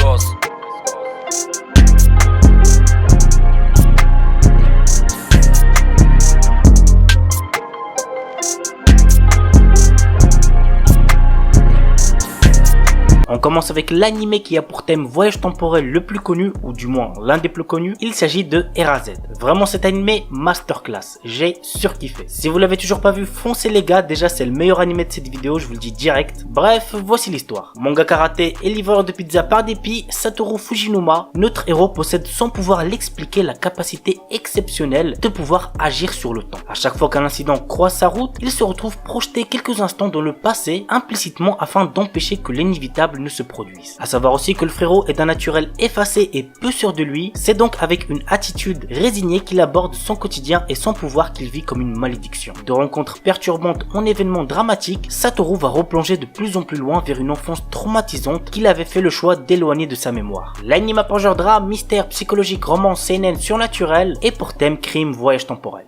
gosse. On commence avec l'anime qui a pour thème voyage temporel le plus connu, ou du moins l'un des plus connus. Il s'agit de Eraser. Vraiment cet anime masterclass, j'ai surkiffé. Si vous l'avez toujours pas vu, foncez les gars, déjà c'est le meilleur anime de cette vidéo, je vous le dis direct. Bref, voici l'histoire. Manga karaté et livreur de pizza par dépit, Satoru Fujinuma, notre héros possède sans pouvoir l'expliquer la capacité exceptionnelle de pouvoir agir sur le temps. À chaque fois qu'un incident croise sa route, il se retrouve projeté quelques instants dans le passé, implicitement afin d'empêcher que l'inévitable ne se produise. À savoir aussi que le frérot est d'un naturel effacé et peu sûr de lui, c'est donc avec une attitude résignée qu'il aborde son quotidien et son pouvoir qu'il vit comme une malédiction. De rencontres perturbantes en événements dramatiques, Satoru va replonger de plus en plus loin vers une enfance traumatisante qu'il avait fait le choix d'éloigner de sa mémoire. L'anime a pour genre drame, mystère, psychologique, romance, seinen, surnaturel et pour thème crime, voyage temporel.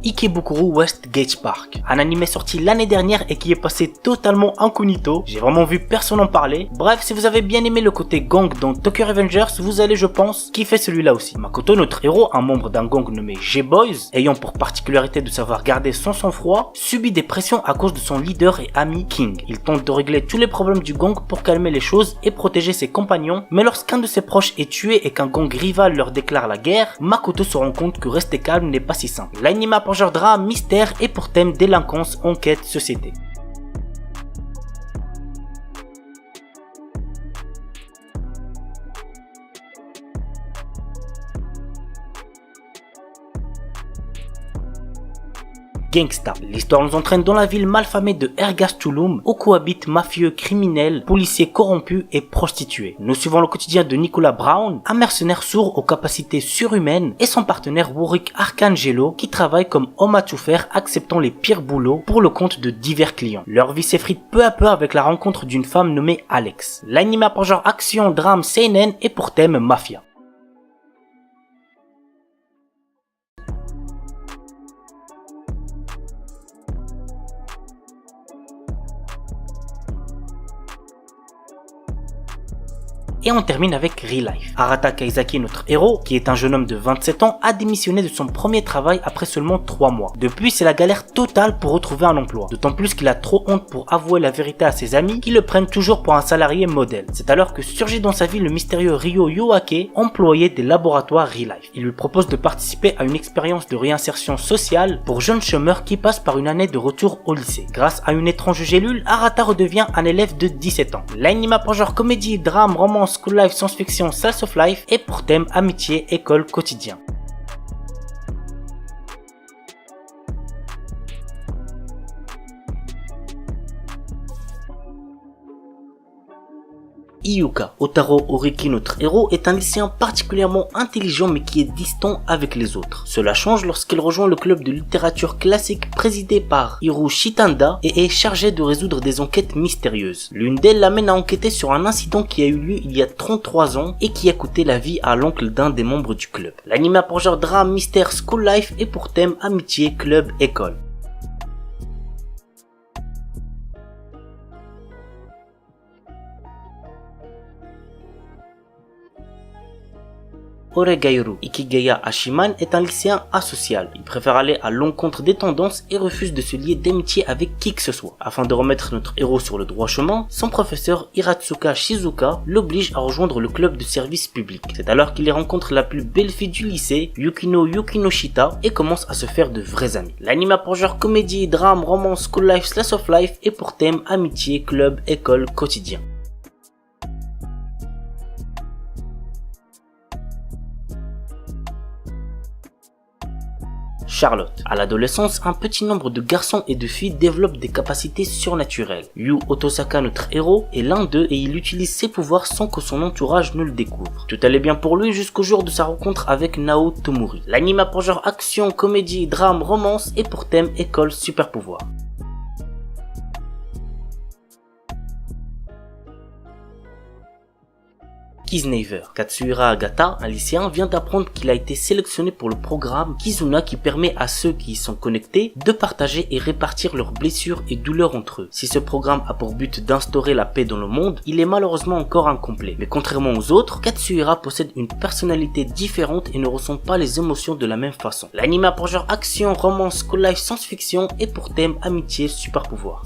Ikebukuro West Gate Park, un anime sorti l'année dernière et qui est passé totalement incognito, j'ai vraiment vu personne en parler. Bref, si vous avez bien aimé le côté gang dans Tokyo Revengers, vous allez je pense kiffer celui-là aussi. Makoto, notre héros, un membre d'un gang nommé G-Boys, ayant pour particularité de savoir garder son sang-froid, subit des pressions à cause de son leader et ami King. Il tente de régler tous les problèmes du gang pour calmer les choses et protéger ses compagnons, mais lorsqu'un de ses proches est tué et qu'un gang rival leur déclare la guerre, Makoto se rend compte que rester calme n'est pas si simple. L'anime pour genre drame, mystère et pour thème délinquance, enquête, société. Gangsta. L'histoire nous entraîne dans la ville malfamée de Ergastulum où cohabitent mafieux, criminels, policiers corrompus et prostituées. Nous suivons le quotidien de Nicolas Brown, un mercenaire sourd aux capacités surhumaines, et son partenaire Warwick Arcangelo qui travaille comme homme à tout faire acceptant les pires boulots pour le compte de divers clients. Leur vie s'effrite peu à peu avec la rencontre d'une femme nommée Alex. L'anime a pour genre action, drame, seinen et pour thème mafia. Et on termine avec Real Life. Arata Kaizaki, notre héros, qui est un jeune homme de 27 ans, a démissionné de son premier travail après seulement 3 mois. Depuis, c'est la galère totale pour retrouver un emploi. D'autant plus qu'il a trop honte pour avouer la vérité à ses amis qui le prennent toujours pour un salarié modèle. C'est alors que surgit dans sa vie le mystérieux Ryo Yoake, employé des laboratoires Real Life. Il lui propose de participer à une expérience de réinsertion sociale pour jeunes chômeurs qui passent par une année de retour au lycée. Grâce à une étrange gélule, Arata redevient un élève de 17 ans. L'anime pour genre comédie, drame, romance, school life, science-fiction, slice of life et pour thème amitié, école, quotidien. Iyuka. Otaro Oriki, notre héros, est un lycéen particulièrement intelligent mais qui est distant avec les autres. Cela change lorsqu'il rejoint le club de littérature classique présidé par Hiru Shitanda et est chargé de résoudre des enquêtes mystérieuses. L'une d'elles l'amène à enquêter sur un incident qui a eu lieu il y a 33 ans et qui a coûté la vie à l'oncle d'un des membres du club. L'anime a pour genre drame, mystère, school life et pour thème amitié, club, école. Oregairu. Ikigeya Hashiman est un lycéen asocial. Il préfère aller à l'encontre des tendances et refuse de se lier d'amitié avec qui que ce soit. Afin de remettre notre héros sur le droit chemin, son professeur Hiratsuka Shizuka l'oblige à rejoindre le club de service public. C'est alors qu'il y rencontre la plus belle fille du lycée, Yukino Yukinoshita, et commence à se faire de vrais amis. L'anime a pour genre comédie, drame, romance, school life, slice of life et pour thème amitié, club, école, quotidien. Charlotte. À l'adolescence, un petit nombre de garçons et de filles développent des capacités surnaturelles. Yu Otosaka, notre héros, est l'un d'eux et il utilise ses pouvoirs sans que son entourage ne le découvre. Tout allait bien pour lui jusqu'au jour de sa rencontre avec Nao Tomori. L'anime a pour genre action, comédie, drame, romance et pour thème école, super pouvoir. Kiznaiver. Katsuhira Agata, un lycéen, vient d'apprendre qu'il a été sélectionné pour le programme Kizuna qui permet à ceux qui y sont connectés de partager et répartir leurs blessures et douleurs entre eux. Si ce programme a pour but d'instaurer la paix dans le monde, il est malheureusement encore incomplet. Mais contrairement aux autres, Katsuhira possède une personnalité différente et ne ressent pas les émotions de la même façon. L'anime a pour genre action, romance, school life, science-fiction et pour thème amitié, super pouvoir.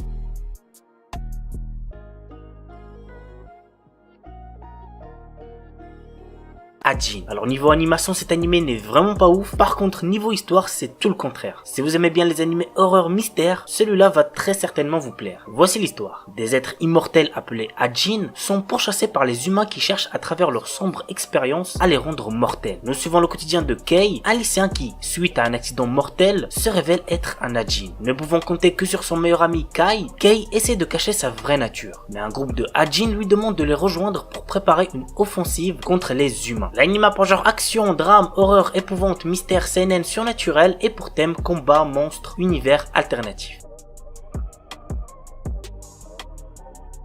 Ajin. Alors niveau animation, cet animé n'est vraiment pas ouf. Par contre, niveau histoire, c'est tout le contraire. Si vous aimez bien les animés horreur mystère, celui-là va très certainement vous plaire. Voici l'histoire. Des êtres immortels appelés Ajin sont pourchassés par les humains qui cherchent à travers leur sombre expérience à les rendre mortels. Nous suivons le quotidien de Kei, un lycéen qui, suite à un accident mortel, se révèle être un Ajin. Ne pouvant compter que sur son meilleur ami Kai, Kei essaie de cacher sa vraie nature. Mais un groupe de Ajin lui demande de les rejoindre pour préparer une offensive contre les humains. L'anime a pour genre action, drame, horreur, épouvante, mystère, seinen, surnaturel et pour thème combat, monstre, univers alternatif.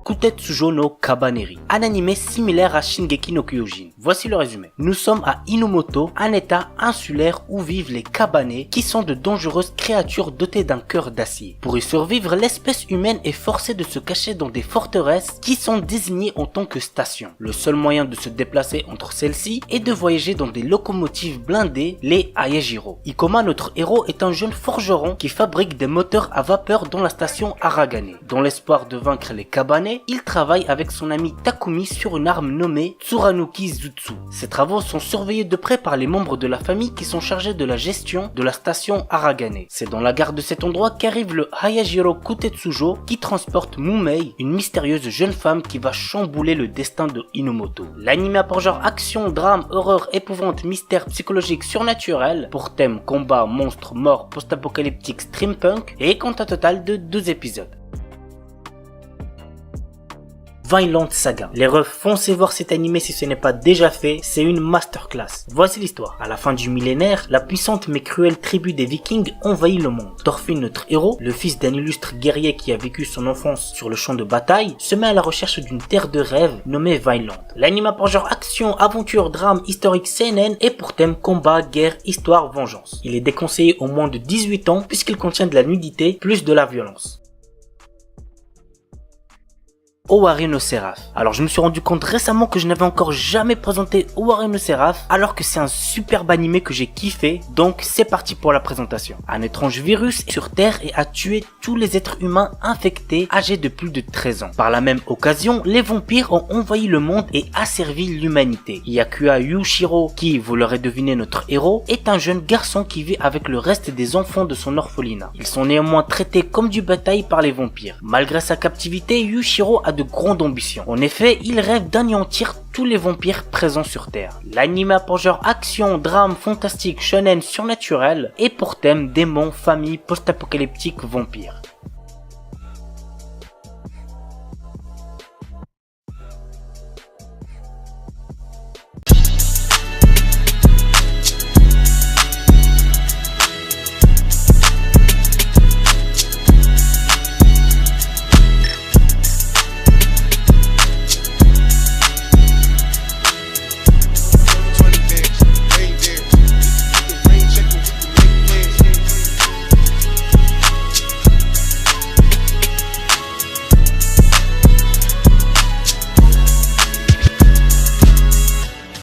Kutetsujo no Kabaneri, un animé similaire à Shingeki no Kyojin. Voici le résumé. Nous sommes à Inomoto, un état insulaire où vivent les Kabane, qui sont de dangereuses créatures dotées d'un cœur d'acier. Pour y survivre, l'espèce humaine est forcée de se cacher dans des forteresses qui sont désignées en tant que stations. Le seul moyen de se déplacer entre celles-ci est de voyager dans des locomotives blindées, les Ayajiro. Ikoma, notre héros, est un jeune forgeron qui fabrique des moteurs à vapeur dans la station Aragane. Dans l'espoir de vaincre les Kabane, il travaille avec son ami Takumi sur une arme nommée Tsuranouki Jutsu. Ses travaux sont surveillés de près par les membres de la famille qui sont chargés de la gestion de la station Aragane. C'est dans la gare de cet endroit qu'arrive le Hayajiro Kutetsujo qui transporte Mumei, une mystérieuse jeune femme qui va chambouler le destin de Inomoto. L'anime a pour genre action, drame, horreur, épouvante, mystère, psychologique, surnaturel, pour thème combat, monstre, mort, post-apocalyptique, steampunk et compte un total de 12 épisodes. Vinland Saga. Les refs, foncez voir cet animé si ce n'est pas déjà fait, c'est une masterclass. Voici l'histoire. À la fin du millénaire, la puissante mais cruelle tribu des Vikings envahit le monde. Thorfinn, notre héros, le fils d'un illustre guerrier qui a vécu son enfance sur le champ de bataille, se met à la recherche d'une terre de rêve nommée Vinland. L'anime a pour genre action, aventure, drame, historique, seinen et pour thème combat, guerre, histoire, vengeance. Il est déconseillé aux moins de 18 ans puisqu'il contient de la nudité plus de la violence. Owari no Seraph. Alors je me suis rendu compte récemment que je n'avais encore jamais présenté Owari no Seraph alors que c'est un superbe animé que j'ai kiffé, donc c'est parti pour la présentation. Un étrange virus est sur Terre et a tué tous les êtres humains infectés âgés de plus de 13 ans. Par la même occasion, les vampires ont envahi le monde et asservi l'humanité. Hyakua Yushiro, qui, vous l'aurez deviné, notre héros, est un jeune garçon qui vit avec le reste des enfants de son orphelinat. Ils sont néanmoins traités comme du bétail par les vampires. Malgré sa captivité, Yushiro a de grandes ambitions. En effet, il rêve d'anéantir tous les vampires présents sur Terre. L'anime a pour genre action, drame, fantastique, shonen, surnaturel et pour thème démons, famille, post-apocalyptique, vampires.